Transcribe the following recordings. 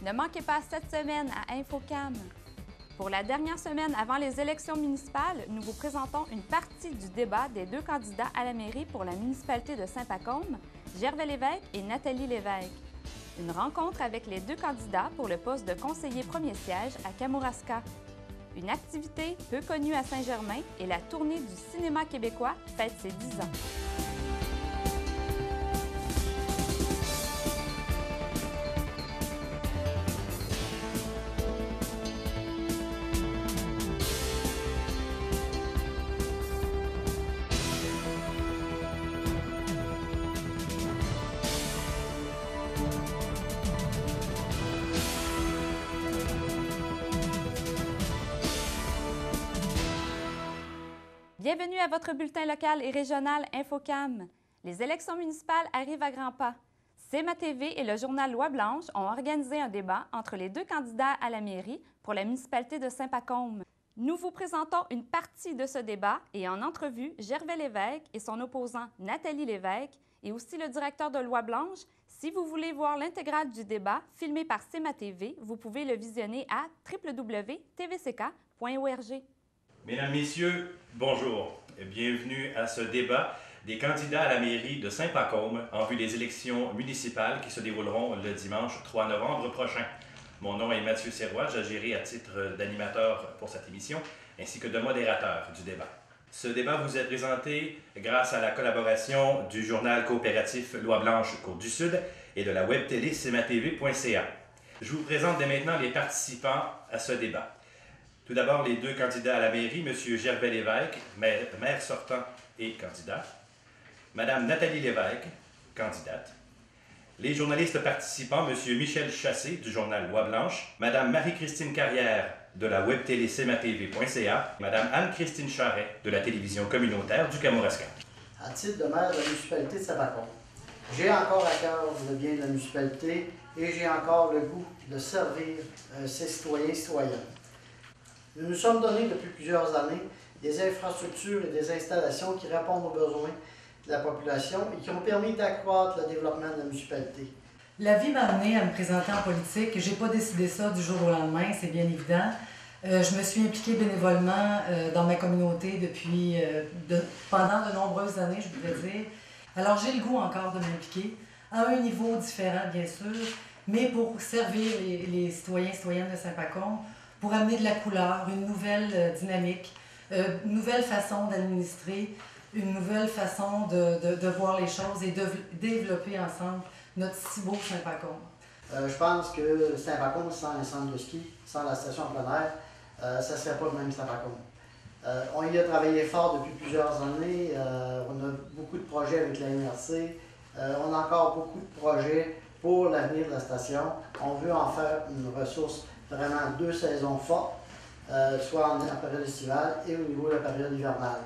Ne manquez pas cette semaine à InfoCam. Pour la dernière semaine avant les élections municipales, nous vous présentons une partie du débat des deux candidats à la mairie pour la municipalité de Saint-Pacôme, Gervais Lévesque et Nathalie Lévesque. Une rencontre avec les deux candidats pour le poste de conseiller premier siège à Kamouraska. Une activité peu connue à Saint-Germain et la tournée du cinéma québécois fête ses 10 ans. Bienvenue à votre bulletin local et régional InfoCam. Les élections municipales arrivent à grands pas. CMA TV et le journal Loi Blanche ont organisé un débat entre les deux candidats à la mairie pour la municipalité de Saint-Pacôme. Nous vous présentons une partie de ce débat et en entrevue, Gervais Lévesque et son opposant Nathalie Lévesque et aussi le directeur de Loi Blanche. Si vous voulez voir l'intégrale du débat filmé par CMA TV, vous pouvez le visionner à www.tvck.org. Mesdames, Messieurs, bonjour et bienvenue à ce débat des candidats à la mairie de Saint-Pacôme en vue des élections municipales qui se dérouleront le dimanche 3 novembre prochain. Mon nom est Mathieu Serrois, j'agirai à titre d'animateur pour cette émission ainsi que de modérateur du débat. Ce débat vous est présenté grâce à la collaboration du journal coopératif Loi Blanche Côte-du-Sud et de la web télé cmatv.ca. Je vous présente dès maintenant les participants à ce débat. Tout d'abord, les deux candidats à la mairie, M. Gervais Lévesque, maire sortant et candidat, Mme Nathalie Lévesque, candidate, les journalistes participants, M. Michel Chassé du journal Loi Blanche, Mme Marie-Christine Carrière de la web télé cmatv.ca, Mme Anne-Christine Charret de la télévision communautaire du Kamouraska. À titre de maire de la municipalité de Saint-Pacôme, j'ai encore à cœur le bien de la municipalité et j'ai encore le goût de servir ses citoyens et citoyennes. Nous nous sommes donné depuis plusieurs années des infrastructures et des installations qui répondent aux besoins de la population et qui ont permis d'accroître le développement de la municipalité. La vie m'a amené à me présenter en politique. Je n'ai pas décidé ça du jour au lendemain, c'est bien évident. Je me suis impliquée bénévolement dans ma communauté pendant de nombreuses années, je voudrais dire. Alors j'ai le goût encore de m'impliquer, à un niveau différent bien sûr, mais pour servir les citoyens et citoyennes de Saint-Pacôme, pour amener de la couleur, une nouvelle dynamique, une nouvelle façon d'administrer, une nouvelle façon de voir les choses et de développer ensemble notre si beau Saint-Pacôme. Je pense que Saint-Pacôme, sans un centre de ski, sans la station en plein air, ça ne serait pas le même Saint-Pacôme. On y a travaillé fort depuis plusieurs années, on a beaucoup de projets avec la MRC, on a encore beaucoup de projets pour l'avenir de la station. On veut en faire une ressource vraiment deux saisons fortes, soit en période estivale et au niveau de la période hivernale.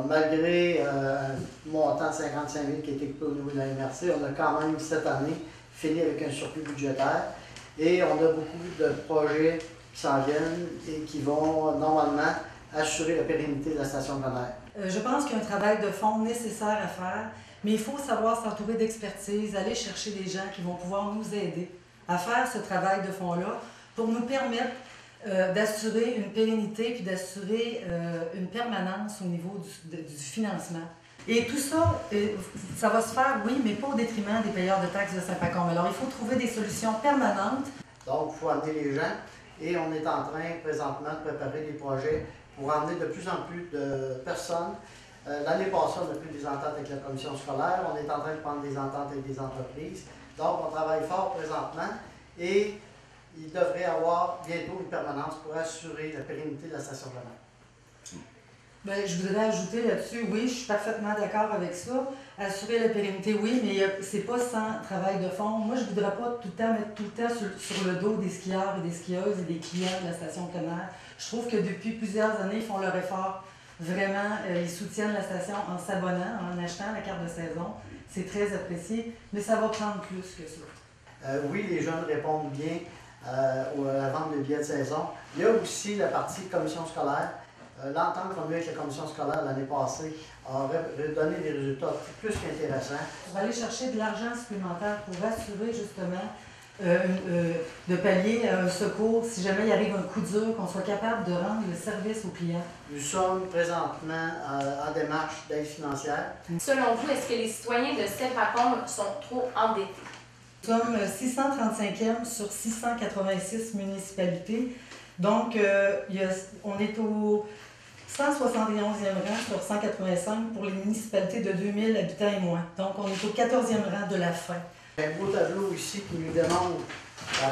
Malgré un montant de 55 000 qui a été coupé au niveau de la MRC, on a quand même cette année fini avec un surplus budgétaire et on a beaucoup de projets qui s'en viennent et qui vont normalement assurer la pérennité de la station de plein air. Je pense qu'il y a un travail de fond nécessaire à faire, mais il faut savoir s'entourer d'expertise, aller chercher des gens qui vont pouvoir nous aider à faire ce travail de fond-là pour nous permettre d'assurer une pérennité puis d'assurer une permanence au niveau du financement. Et tout ça, ça va se faire, oui, mais pas au détriment des payeurs de taxes de Saint-Pacôme. Alors, il faut trouver des solutions permanentes. Donc, il faut amener les gens et on est en train présentement de préparer des projets pour emmener de plus en plus de personnes. L'année passée, on a pris des ententes avec la commission scolaire, on est en train de prendre des ententes avec des entreprises. Donc, on travaille fort présentement et il devrait y avoir bientôt une permanence pour assurer la pérennité de la station de plein air. Bien, je voudrais ajouter là-dessus, oui, je suis parfaitement d'accord avec ça. Assurer la pérennité, oui, mais c'est pas sans travail de fond. Moi, je ne voudrais pas tout le temps mettre tout le temps sur le dos des skieurs et des skieuses et des clients de la station de plein air. Je trouve que depuis plusieurs années, ils font leur effort. Vraiment, ils soutiennent la station en s'abonnant, en achetant la carte de saison. C'est très apprécié, mais ça va prendre plus que ça. Oui, les jeunes répondent bien à la vente de billets de saison. Il y a aussi la partie commission scolaire. L'entente qu'on a eu avec la commission scolaire l'année passée a donné des résultats plus qu'intéressants. On va aller chercher de l'argent supplémentaire pour assurer justement de pallier à un secours si jamais il arrive un coup dur, qu'on soit capable de rendre le service aux clients. Nous sommes présentement en démarche d'aide financière. Selon vous, est-ce que les citoyens de Saint-Pacôme sont trop endettés? Nous sommes 635e sur 686 municipalités. Donc, on est au 171e rang sur 185 pour les municipalités de 2000 habitants et moins. Donc, on est au 14e rang de la fin. Un beau tableau ici qui nous démontre la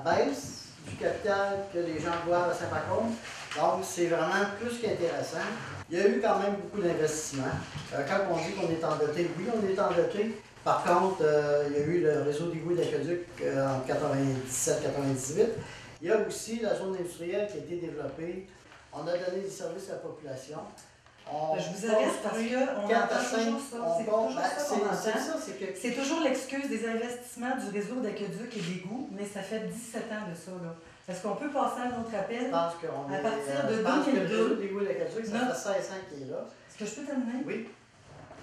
baisse du capital que les gens doivent à Saint-Pacôme. Donc, c'est vraiment plus qu'intéressant. Il y a eu quand même beaucoup d'investissements. Quand on dit qu'on est endetté, oui, on est endetté. Par contre, il y a eu le réseau d'égouts et d'aqueducs en 97-98. Il y a aussi la zone industrielle qui a été développée. On a donné des services à la population. Je vous arrête parce qu'on entend toujours ça. C'est toujours l'excuse des investissements du réseau d'aqueducs et d'égouts, mais ça fait 17 ans de ça. Est-ce qu'on peut passer à un autre appel? Je pense qu'on est... À partir de 2002... le réseau d'égouts et d'aqueducs, ça fait 16 ans qu'il est là. Est-ce que je peux terminer? Oui.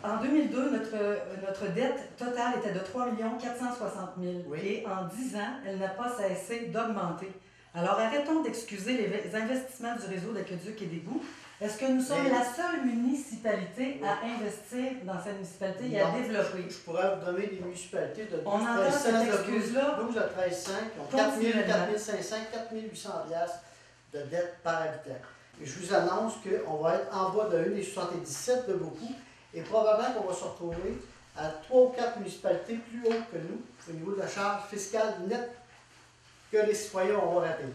En 2002, notre dette totale était de 3 460 000. Oui. Et en 10 ans, elle n'a pas cessé d'augmenter. Alors arrêtons d'excuser les investissements du réseau d'aqueducs et d'égouts. Est-ce que nous sommes la seule municipalité à investir dans cette municipalité et à développer? Je pourrais vous donner des municipalités de 12 à 13 5 qui ont 4 500, 4 800 de dette par habitant. Et je vous annonce qu'on va être en bas de 1,77 de beaucoup et probablement qu'on va se retrouver à 3 ou 4 municipalités plus hautes que nous au niveau de la charge fiscale nette que les citoyens vont avoir à payer.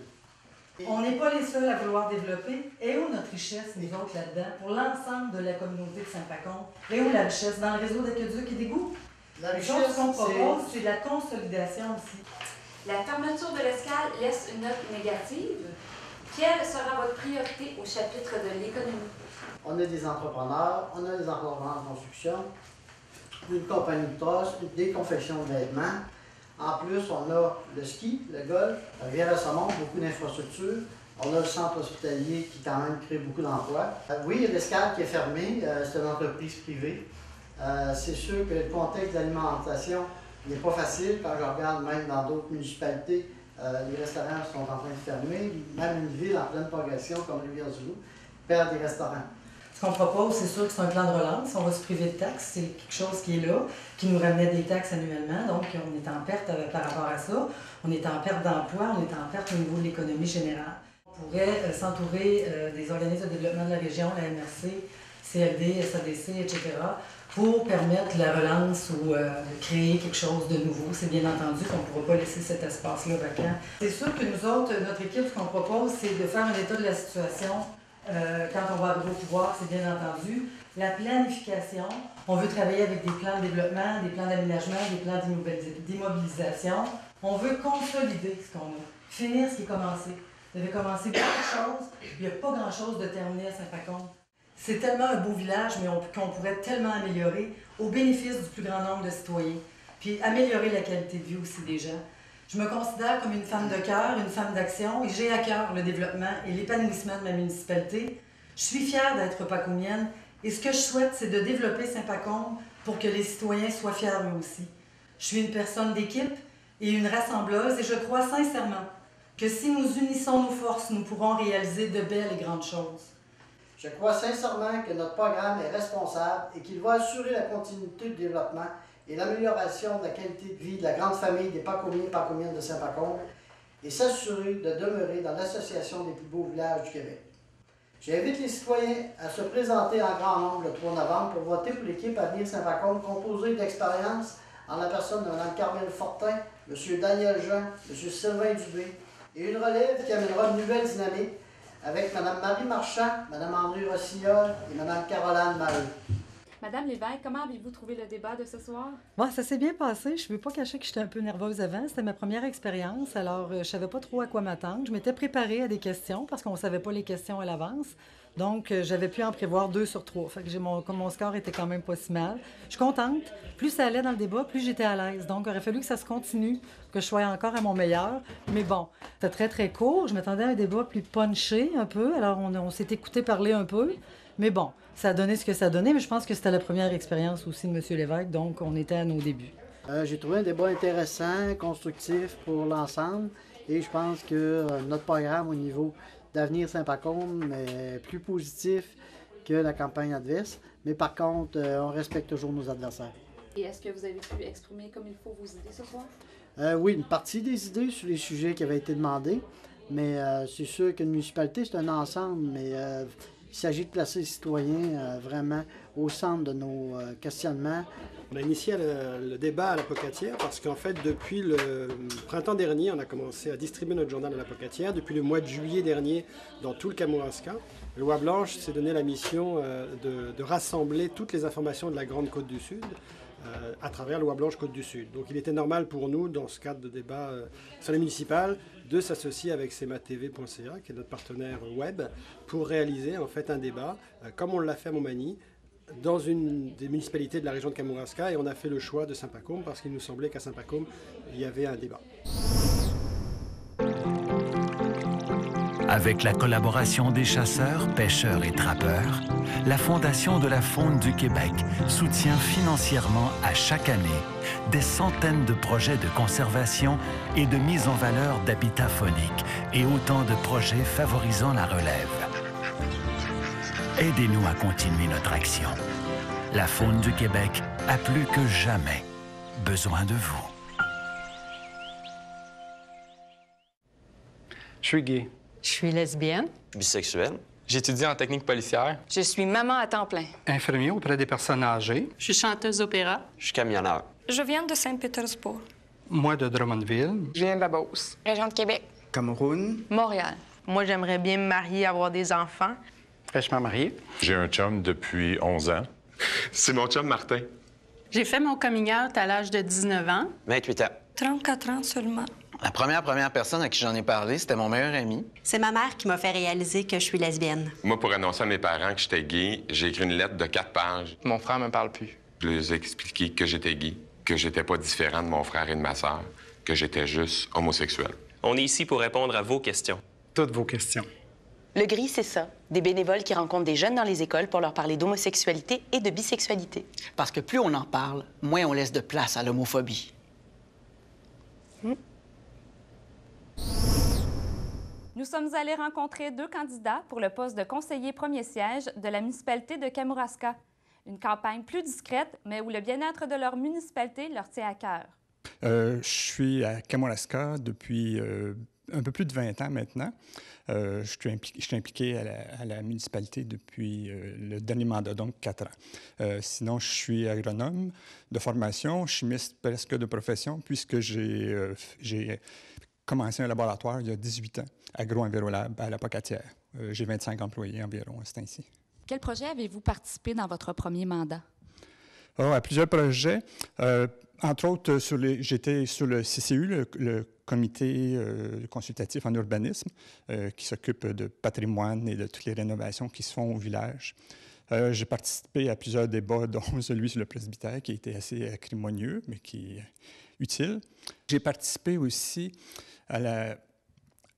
On n'est pas les seuls à vouloir développer. Et où notre richesse, nous autres, là-dedans, pour l'ensemble de la communauté de Saint-Pacôme? Et où la richesse? Dans le réseau d'aqueducs et d'égouts? La richesse, qu'on propose, c'est la consolidation aussi. La fermeture de l'escale laisse une note négative. Quelle sera votre priorité au chapitre de l'économie? On a des entrepreneurs, on a des entrepreneurs en construction, une compagnie de trosse, des confections de vêtements. En plus, on a le ski, le golf, la Rivière-à-Saumon, beaucoup d'infrastructures. On a le centre hospitalier qui quand même crée beaucoup d'emplois. Oui, il y a l'escale qui est fermée, c'est une entreprise privée. C'est sûr que le contexte de l'alimentation n'est pas facile. Quand je regarde même dans d'autres municipalités, les restaurants sont en train de fermer. Même une ville en pleine progression comme Rivière-du-Loup perd des restaurants. Ce qu'on propose, c'est sûr que c'est un plan de relance. On va se priver de taxes. C'est quelque chose qui est là, qui nous ramenait des taxes annuellement. Donc, on est en perte par rapport à ça. On est en perte d'emploi, on est en perte au niveau de l'économie générale. On pourrait s'entourer des organismes de développement de la région, la MRC, CLD, SADC, etc., pour permettre la relance ou créer quelque chose de nouveau. C'est bien entendu qu'on ne pourra pas laisser cet espace-là vacant. C'est sûr que nous autres, notre équipe, ce qu'on propose, c'est de faire un état de la situation quand on va arriver au pouvoir, c'est bien entendu. La planification, on veut travailler avec des plans de développement, des plans d'aménagement, des plans d'immobilisation. On veut consolider ce qu'on a, finir ce qui est commencé. Vous avez commencé beaucoup de choses, il n'y a pas grand-chose de terminé à Saint-Pacôme. C'est tellement un beau village, mais qu'on pourrait tellement améliorer au bénéfice du plus grand nombre de citoyens. Puis améliorer la qualité de vie aussi des gens. Je me considère comme une femme de cœur, une femme d'action, et j'ai à cœur le développement et l'épanouissement de ma municipalité. Je suis fière d'être pacômienne, et ce que je souhaite, c'est de développer Saint-Pacôme pour que les citoyens soient fiers eux aussi. Je suis une personne d'équipe et une rassembleuse, et je crois sincèrement que si nous unissons nos forces, nous pourrons réaliser de belles et grandes choses. Je crois sincèrement que notre programme est responsable et qu'il va assurer la continuité du développement et l'amélioration de la qualité de vie de la grande famille des Pacômiens et Pacômiennes de Saint-Pacôme et s'assurer de demeurer dans l'association des plus beaux villages du Québec. J'invite les citoyens à se présenter en grand nombre le 3 novembre pour voter pour l'équipe Avenir Saint-Pacôme composée d'expérience en la personne de Mme Carmel Fortin, M. Daniel Jean, M. Sylvain Dubé et une relève qui amènera une nouvelle dynamique avec Mme Marie Marchand, Mme André Rossignol et Mme Caroline Maheu. Madame Lévesque, comment avez-vous trouvé le débat de ce soir? Bon, ça s'est bien passé. Je ne veux pas cacher que j'étais un peu nerveuse avant. C'était ma première expérience, alors je ne savais pas trop à quoi m'attendre. Je m'étais préparée à des questions parce qu'on ne savait pas les questions à l'avance. Donc, j'avais pu en prévoir 2 sur 3. Fait que comme mon score était quand même pas si mal. Je suis contente. Plus ça allait dans le débat, plus j'étais à l'aise. Donc, il aurait fallu que ça se continue, que je sois encore à mon meilleur. Mais bon, c'était très, très court. Je m'attendais à un débat plus punché un peu. Alors, on s'est écouté parler un peu. Mais bon, ça a donné ce que ça a donné. Mais je pense que c'était la première expérience aussi de M. Lévesque. Donc, on était à nos débuts. J'ai trouvé un débat intéressant, constructif pour l'ensemble et je pense que notre programme au niveau d'Avenir Saint-Pacôme est plus positif que la campagne adverse, mais par contre, on respecte toujours nos adversaires. Et est-ce que vous avez pu exprimer comme il faut vos idées ce soir? Oui, une partie des idées sur les sujets qui avaient été demandés, mais c'est sûr qu'une municipalité, c'est un ensemble, mais il s'agit de placer les citoyens vraiment au centre de nos questionnements. On a initié le débat à la Pocatière parce qu'en fait, depuis le printemps dernier, on a commencé à distribuer notre journal à la Pocatière. Depuis le mois de juillet dernier, dans tout le Kamouraska, le Loi Blanche s'est donné la mission de rassembler toutes les informations de la Grande Côte du Sud à travers Loi Blanche Côte du Sud. Donc il était normal pour nous, dans ce cadre de débat sur les municipales, de s'associer avec cmatv.ca, qui est notre partenaire web, pour réaliser en fait un débat, comme on l'a fait à Montmagny, dans une des municipalités de la région de Kamouraska, et on a fait le choix de Saint-Pacôme parce qu'il nous semblait qu'à Saint-Pacôme, il y avait un débat. Avec la collaboration des chasseurs, pêcheurs et trappeurs, la Fondation de la faune du Québec soutient financièrement à chaque année des centaines de projets de conservation et de mise en valeur d'habitats fauniques et autant de projets favorisant la relève. Aidez-nous à continuer notre action. La faune du Québec a plus que jamais besoin de vous. Je suis gay. Je suis lesbienne. Bisexuelle. J'étudie en technique policière. Je suis maman à temps plein. Infirmier auprès des personnes âgées. Je suis chanteuse d'opéra. Je suis camionneur. Je viens de Saint-Pétersbourg. Moi de Drummondville. Je viens de la Beauce. Région de Québec. Cameroun. Montréal. Moi, j'aimerais bien me marier, avoir des enfants. Fraîchement marié. J'ai un chum depuis 11 ans. C'est mon chum Martin. J'ai fait mon coming out à l'âge de 19 ans. 28 ans. 34 ans seulement. La première personne à qui j'en ai parlé, c'était mon meilleur ami. C'est ma mère qui m'a fait réaliser que je suis lesbienne. Moi, pour annoncer à mes parents que j'étais gay, j'ai écrit une lettre de 4 pages. Mon frère me parle plus. Je leur ai expliqué que j'étais gay, que j'étais pas différent de mon frère et de ma sœur, que j'étais juste homosexuel. On est ici pour répondre à vos questions. Toutes vos questions. Le GRI, c'est ça. Des bénévoles qui rencontrent des jeunes dans les écoles pour leur parler d'homosexualité et de bisexualité. Parce que plus on en parle, moins on laisse de place à l'homophobie. Nous sommes allés rencontrer 2 candidats pour le poste de conseiller premier siège de la municipalité de Kamouraska. Une campagne plus discrète, mais où le bien-être de leur municipalité leur tient à cœur. Je suis à Kamouraska depuis un peu plus de 20 ans maintenant. Je suis impliqué à la municipalité depuis le dernier mandat, donc 4 ans. Sinon, je suis agronome de formation, chimiste presque de profession, puisque j'ai commencé un laboratoire il y a 18 ans, Agro-Envirolab, à la Pocatière. J'ai 25 employés environ, c'est ainsi. Quel projet avez-vous participé dans votre premier mandat? À plusieurs projets. Entre autres, j'étais sur le CCU, le comité consultatif en urbanisme, qui s'occupe de patrimoine et de toutes les rénovations qui se font au village. J'ai participé à plusieurs débats, dont celui sur le presbytère, qui a été assez acrimonieux, mais qui est utile. J'ai participé aussi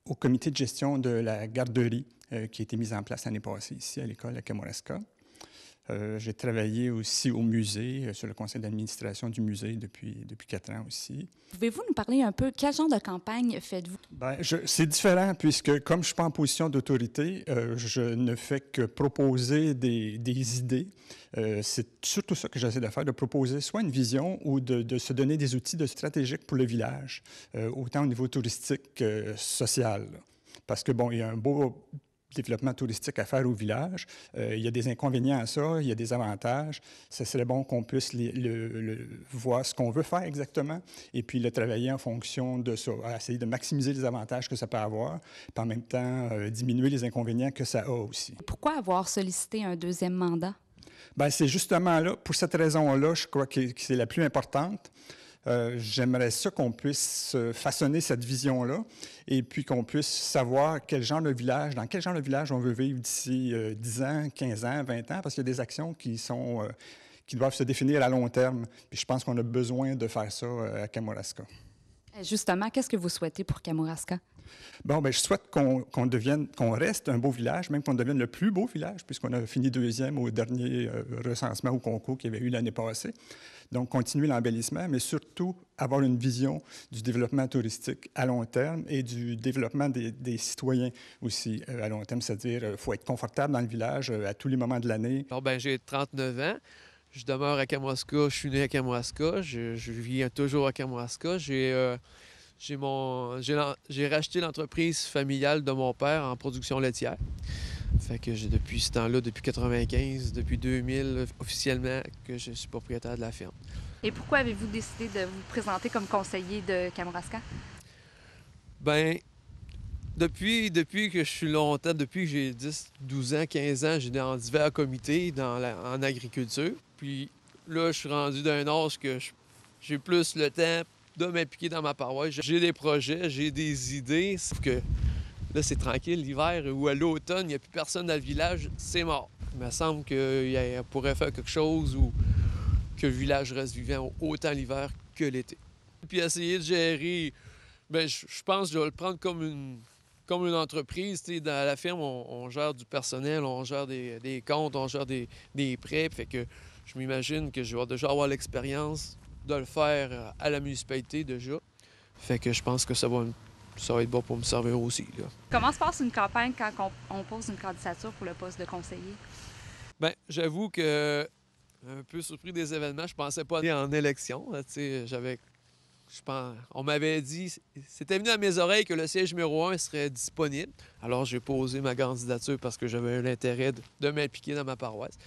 au comité de gestion de la garderie qui a été mise en place l'année passée ici à l'école à Kamouraska. J'ai travaillé aussi au musée, sur le conseil d'administration du musée depuis 4 ans aussi. Pouvez-vous nous parler un peu, quel genre de campagne faites-vous? C'est différent puisque, comme je ne suis pas en position d'autorité, je ne fais que proposer des idées. C'est surtout ça que j'essaie de faire, de proposer soit une vision ou de se donner des outils stratégiques pour le village, autant au niveau touristique que social. Parce que, bon, il y a un beau développement touristique à faire au village. Il y a des inconvénients à ça, il y a des avantages. Ce serait bon qu'on puisse voir ce qu'on veut faire exactement et puis le travailler en fonction de ça, essayer de maximiser les avantages que ça peut avoir, puis en même temps diminuer les inconvénients que ça a aussi. Pourquoi avoir sollicité un 2e mandat? C'est justement là, pour cette raison-là, je crois que c'est la plus importante. J'aimerais ça qu'on puisse façonner cette vision-là et puis qu'on puisse savoir dans quel genre de village on veut vivre d'ici 10 ans, 15 ans, 20 ans, parce qu'il y a des actions qui doivent se définir à long terme. Puis je pense qu'on a besoin de faire ça à Kamouraska. Justement, qu'est-ce que vous souhaitez pour Kamouraska? Bon, bien, je souhaite qu'on reste un beau village, même qu'on devienne le plus beau village, puisqu'on a fini 2e au dernier recensement au concours qu'il y avait eu l'année passée. Donc, continuer l'embellissement, mais surtout avoir une vision du développement touristique à long terme et du développement des citoyens aussi à long terme, c'est-à-dire qu'il faut être confortable dans le village à tous les moments de l'année. Alors, bien, j'ai 39 ans. Je demeure à Kamouraska. Je suis né à Kamouraska. Je vis toujours à Kamouraska. J'ai racheté l'entreprise familiale de mon père en production laitière. Fait que depuis ce temps-là, depuis 1995, depuis 2000, officiellement, que je suis propriétaire de la ferme. Et pourquoi avez-vous décidé de vous présenter comme conseiller de Kamouraska? Bien, depuis que je suis longtemps, depuis que j'ai 10, 12 ans, 15 ans, j'ai dans divers comités en agriculture. Puis là, je suis rendu d'un âge que j'ai plus le temps de m'impliquer dans ma paroisse. J'ai des projets, j'ai des idées, sauf que là, c'est tranquille. L'hiver ou à l'automne, il n'y a plus personne dans le village, c'est mort. Il me semble qu'on pourrait faire quelque chose ou que le village reste vivant autant l'hiver que l'été. Puis essayer de gérer, bien, je pense que je vais le prendre comme une entreprise. T'sais, dans la ferme, on gère du personnel, on gère des comptes, on gère des prêts. Fait que je m'imagine que je vais déjà avoir l'expérience de le faire à la municipalité déjà. Fait que je pense que ça va être bon pour me servir aussi, là. Comment se passe une campagne quand on pose une candidature pour le poste de conseiller? Bien, j'avoue que, un peu surpris des événements, je pensais pas aller en élection. On m'avait dit, c'était venu à mes oreilles que le siège numéro 1 serait disponible. Alors, j'ai posé ma candidature parce que j'avais l'intérêt de m'impliquer dans ma paroisse.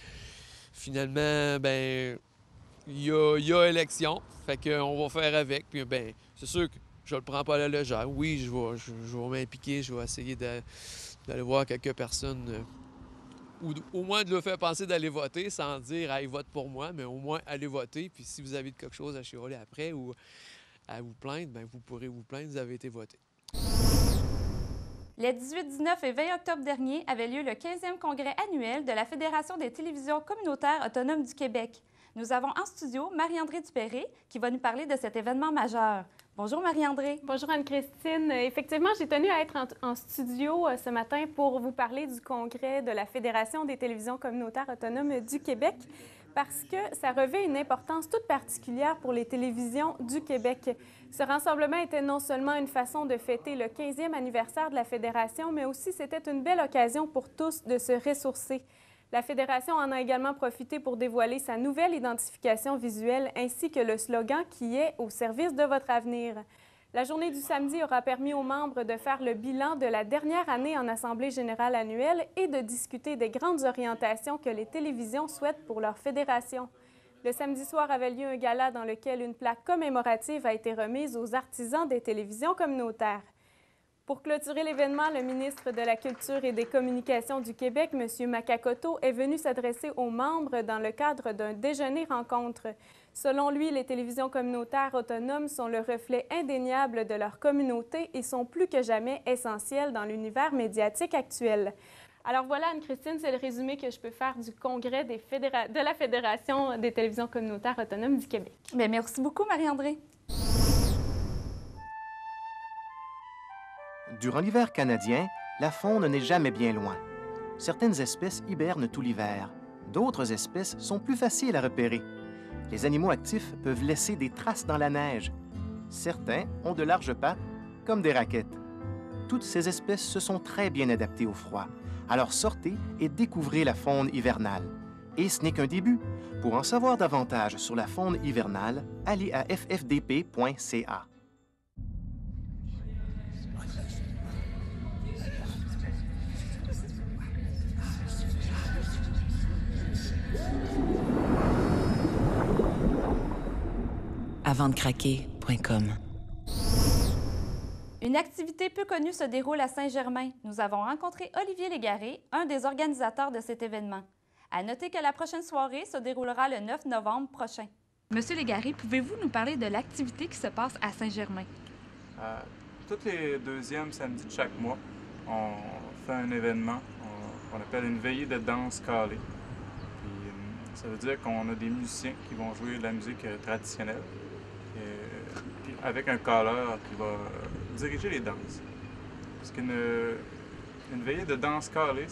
Finalement, bien, il y a élection, fait qu'on va faire avec. Puis, bien, c'est sûr que je le prends pas à la légère. Oui, je vais m'impliquer, je vais essayer d'aller voir quelques personnes, ou au moins de leur faire penser d'aller voter sans dire « Hey, vote pour moi », mais au moins aller voter. Puis si vous avez quelque chose à chialer après ou à vous plaindre, bien, vous pourrez vous plaindre, vous avez été voté. Les 18, 19 et 20 octobre dernier avait lieu le 15e congrès annuel de la Fédération des télévisions communautaires autonomes du Québec. Nous avons en studio Marie-André Dupéré qui va nous parler de cet événement majeur. Bonjour Marie-André. Bonjour Anne-Christine. Effectivement, j'ai tenu à être en studio ce matin pour vous parler du congrès de la Fédération des télévisions communautaires autonomes du Québec parce que ça revêt une importance toute particulière pour les télévisions du Québec. Ce rassemblement était non seulement une façon de fêter le 15e anniversaire de la Fédération, mais aussi c'était une belle occasion pour tous de se ressourcer. La Fédération en a également profité pour dévoiler sa nouvelle identification visuelle ainsi que le slogan qui est « Au service de votre avenir ». La journée du samedi aura permis aux membres de faire le bilan de la dernière année en Assemblée générale annuelle et de discuter des grandes orientations que les télévisions souhaitent pour leur fédération. Le samedi soir avait lieu un gala dans lequel une plaque commémorative a été remise aux artisans des télévisions communautaires. Pour clôturer l'événement, le ministre de la Culture et des Communications du Québec, M. Makakoto, est venu s'adresser aux membres dans le cadre d'un déjeuner-rencontre. Selon lui, les télévisions communautaires autonomes sont le reflet indéniable de leur communauté et sont plus que jamais essentielles dans l'univers médiatique actuel. Alors voilà, Anne-Christine, c'est le résumé que je peux faire du congrès de la Fédération des télévisions communautaires autonomes du Québec. Bien, merci beaucoup, Marie-André. Durant l'hiver canadien, la faune n'est jamais bien loin. Certaines espèces hibernent tout l'hiver. D'autres espèces sont plus faciles à repérer. Les animaux actifs peuvent laisser des traces dans la neige. Certains ont de larges pattes, comme des raquettes. Toutes ces espèces se sont très bien adaptées au froid. Alors sortez et découvrez la faune hivernale. Et ce n'est qu'un début. Pour en savoir davantage sur la faune hivernale, allez à ffdp.ca. Avantdecraquer.com. Une activité peu connue se déroule à Saint-Germain. Nous avons rencontré Olivier Légaré, un des organisateurs de cet événement. À noter que la prochaine soirée se déroulera le 9 novembre prochain. Monsieur Légaré, pouvez-vous nous parler de l'activité qui se passe à Saint-Germain? Tous les deuxièmes samedis de chaque mois, on fait un événement qu'on appelle une veillée de danse calée. Puis, ça veut dire qu'on a des musiciens qui vont jouer de la musique traditionnelle. Puis avec un caleur qui va diriger les danses. Parce qu'une veillée de danse calée,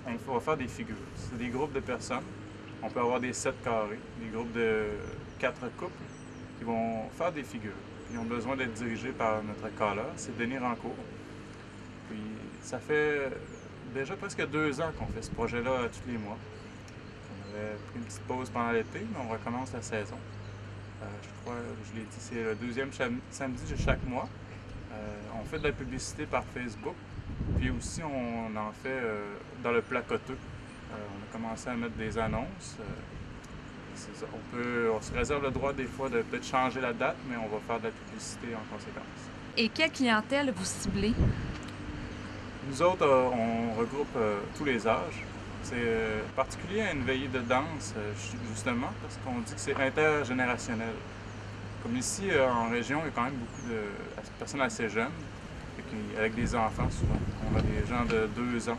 on va faire des figures. C'est des groupes de personnes. On peut avoir des 7 carrés, des groupes de 4 couples qui vont faire des figures. Ils ont besoin d'être dirigés par notre caleur, c'est Denis Rancourt. Puis ça fait déjà presque 2 ans qu'on fait ce projet-là tous les mois. On avait pris une petite pause pendant l'été, mais on recommence la saison. Je crois, je l'ai dit, c'est le 2e samedi de chaque mois. On fait de la publicité par Facebook, puis aussi on en fait dans le placoteux. On a commencé à mettre des annonces. C'est ça. On se réserve le droit des fois de peut-être changer la date, mais on va faire de la publicité en conséquence. Et quelle clientèle vous ciblez? Nous autres, on regroupe tous les âges. C'est particulier à une veillée de danse, justement, parce qu'on dit que c'est intergénérationnel. Comme ici, en région, il y a quand même beaucoup de personnes assez jeunes, avec des enfants souvent. On a des gens de 2 ans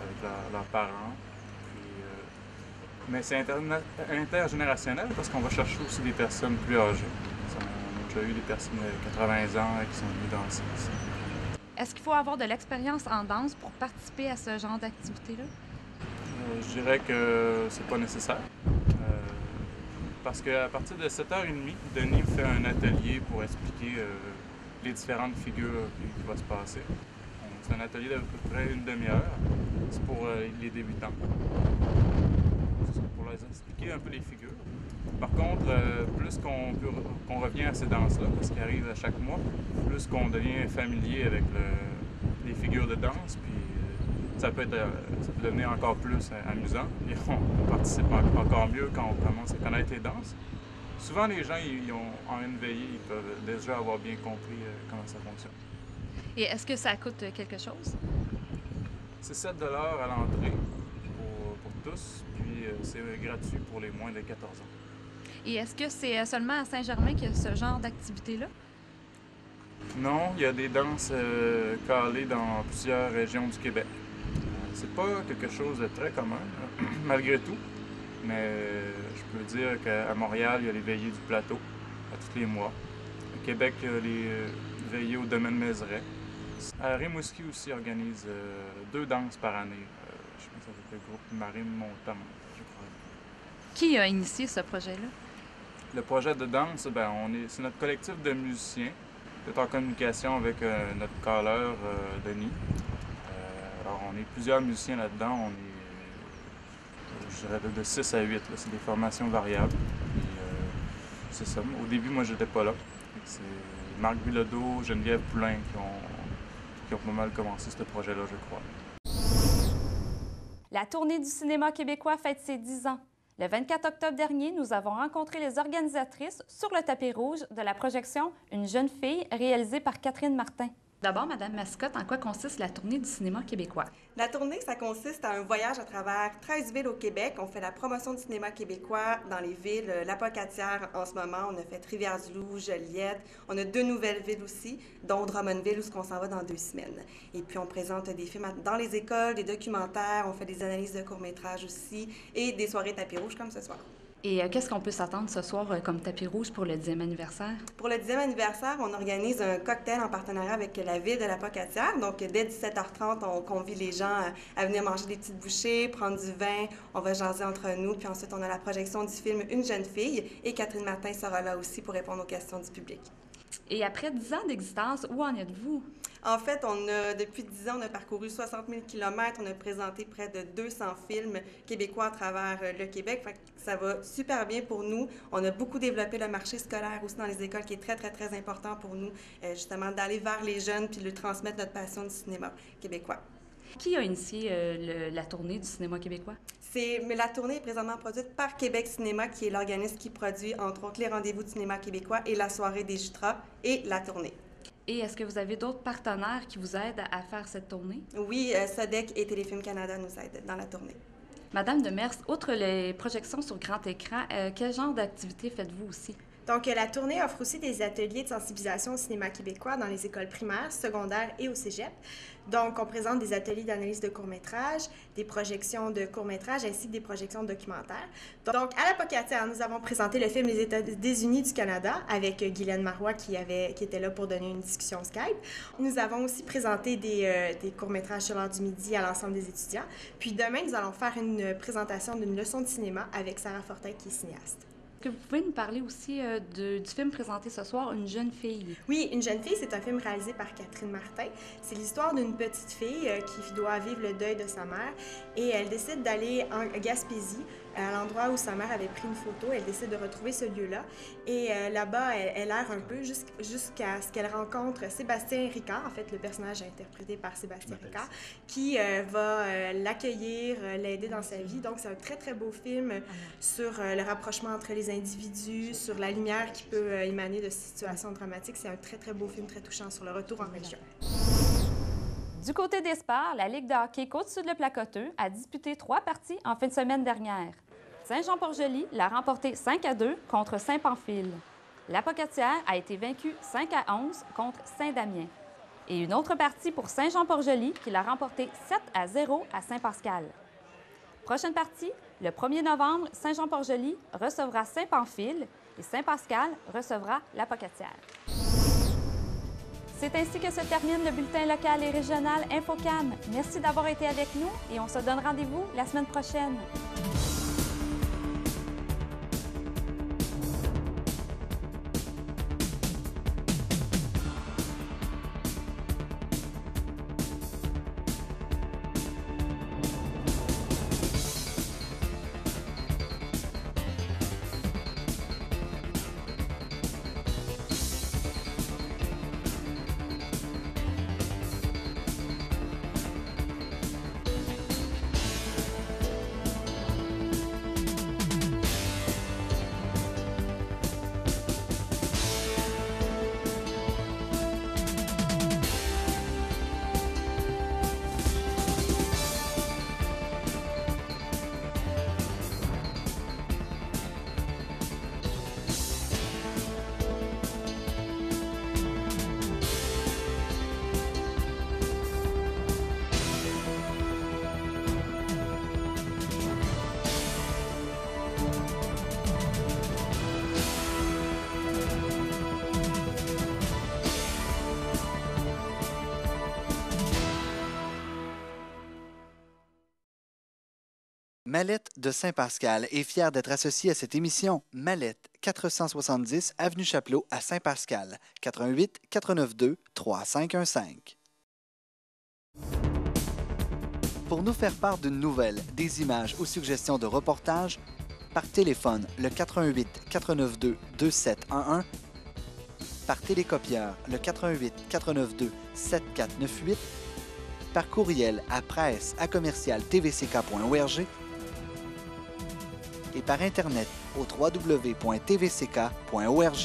avec leurs parents. Mais c'est intergénérationnel parce qu'on va chercher aussi des personnes plus âgées. On a déjà eu des personnes de 80 ans qui sont venues danser ici. Est-ce qu'il faut avoir de l'expérience en danse pour participer à ce genre d'activité-là? Je dirais que c'est pas nécessaire. Parce qu'à partir de 7h30, Denis fait un atelier pour expliquer les différentes figures qui vont se passer. C'est un atelier d'à peu près une demi-heure. C'est pour les débutants. Pour leur expliquer un peu les figures. Par contre, plus qu'on revient à ces danses-là, parce qu'elles arrivent à chaque mois, plus qu'on devient familier avec les figures de danse, puis ça peut devenir encore plus amusant, et on participe encore mieux quand on commence à connaître les danses. Souvent, les gens, en une veillée, ils peuvent déjà avoir bien compris comment ça fonctionne. Et est-ce que ça coûte quelque chose? C'est 7 $ à l'entrée pour tous, puis c'est gratuit pour les moins de 14 ans. Et est-ce que c'est seulement à Saint-Germain qu'il y a ce genre d'activité-là? Non, il y a des danses calées dans plusieurs régions du Québec. C'est pas quelque chose de très commun, malgré tout, mais je peux dire qu'à Montréal, il y a les veillées du plateau, à tous les mois. Au Québec, il y a les veillées au domaine Mézeray. À Rimouski aussi, organise 2 danses par année. Je pense avec le groupe Marine Montam, je crois. Qui a initié ce projet-là? Le projet de danse, c'est notre collectif de musiciens. C'est en communication avec notre caleur, Denis. Alors, on est plusieurs musiciens là-dedans. On est, je dirais, de 6 à 8. C'est des formations variables. C'est ça. Au début, moi, j'étais pas là. C'est Marc Bilodeau, Geneviève Poulain qui ont pas mal commencé ce projet-là, je crois. La Tournée du cinéma québécois fête ses 10 ans. Le 24 octobre dernier, nous avons rencontré les organisatrices sur le tapis rouge de la projection Une jeune fille, réalisée par Catherine Martin. D'abord, Madame Mascotte, en quoi consiste la Tournée du cinéma québécois? La tournée, ça consiste à un voyage à travers 13 villes au Québec. On fait la promotion du cinéma québécois dans les villes. La Pocatière, en ce moment, on a fait Rivière-du-Loup, Joliette. On a 2 nouvelles villes aussi, dont Drummondville, où on s'en va dans 2 semaines. Et puis, on présente des films dans les écoles, des documentaires, on fait des analyses de courts-métrages aussi et des soirées tapis rouge comme ce soir. Et qu'est-ce qu'on peut s'attendre ce soir comme tapis rouge pour le 10e anniversaire? Pour le 10e anniversaire, on organise un cocktail en partenariat avec la ville de la Pocatière. Donc, dès 17h30, on convie les gens à venir manger des petites bouchées, prendre du vin, on va jaser entre nous. Puis ensuite, on a la projection du film Une jeune fille et Catherine Martin sera là aussi pour répondre aux questions du public. Et après 10 ans d'existence, où en êtes-vous? En fait, depuis 10 ans, on a parcouru 60 000 km, on a présenté près de 200 films québécois à travers le Québec. Fait que ça va super bien pour nous. On a beaucoup développé le marché scolaire aussi dans les écoles, qui est très, très, très important pour nous, justement, d'aller vers les jeunes puis de leur transmettre notre passion du cinéma québécois. Qui a initié la tournée du cinéma québécois? Mais la tournée est présentement produite par Québec Cinéma, qui est l'organisme qui produit, entre autres, les rendez-vous du cinéma québécois et la soirée des Jutras et la tournée. Et est-ce que vous avez d'autres partenaires qui vous aident à faire cette tournée? Oui, Sodec et Téléfilm Canada nous aident dans la tournée. Madame Demers, outre les projections sur grand écran, quel genre d'activité faites-vous aussi? Donc, la tournée offre aussi des ateliers de sensibilisation au cinéma québécois dans les écoles primaires, secondaires et au cégep. Donc, on présente des ateliers d'analyse de courts-métrages, des projections de courts-métrages ainsi que des projections de documentaires. Donc, à la Pocatière, nous avons présenté le film Les États-Unis du Canada avec Guylaine Marois qui était là pour donner une discussion Skype. Nous avons aussi présenté des courts-métrages sur l'heure du midi à l'ensemble des étudiants. Puis demain, nous allons faire une présentation d'une leçon de cinéma avec Sarah Fortin qui est cinéaste. Est-ce que vous pouvez nous parler aussi du film présenté ce soir, Une jeune fille? Oui, Une jeune fille, c'est un film réalisé par Catherine Martin. C'est l'histoire d'une petite fille qui doit vivre le deuil de sa mère et elle décide d'aller en Gaspésie, à l'endroit où sa mère avait pris une photo. Elle décide de retrouver ce lieu-là et là-bas, elle erre un peu jusqu'à ce qu'elle rencontre Sébastien Ricard, en fait, le personnage interprété par Sébastien Ricard, qui va l'accueillir, l'aider dans sa vie. Donc, c'est un très, très beau film sur le rapprochement entre les individus, sur la lumière qui peut émaner de situations dramatiques. C'est un très, très beau film, très touchant sur le retour en région. Du côté des sports, la Ligue de hockey Côte-Sud Le Placoteux a disputé 3 parties en fin de semaine dernière. Saint-Jean-Port-Joli l'a remporté 5-2 contre Saint-Pamphile. La Pocatière a été vaincue 5-11 contre Saint-Damien. Et une autre partie pour Saint-Jean-Port-Joli qui l'a remporté 7-0 à Saint-Pascal. Prochaine partie, le 1er novembre, Saint-Jean-Port-Joli recevra Saint-Pamphile et Saint-Pascal recevra la Pocatière. C'est ainsi que se termine le bulletin local et régional InfoCam. Merci d'avoir été avec nous et on se donne rendez-vous la semaine prochaine. Mallette de Saint-Pascal est fière d'être associée à cette émission. Mallette, 470 Avenue Chapelot à Saint-Pascal, 88 492 3515. Pour nous faire part d'une nouvelle, des images ou suggestions de reportages, par téléphone le 88 492 2711, par télécopieur le 88 492 7498, par courriel à presse@commercial-tvck.org et par Internet au www.tvck.org.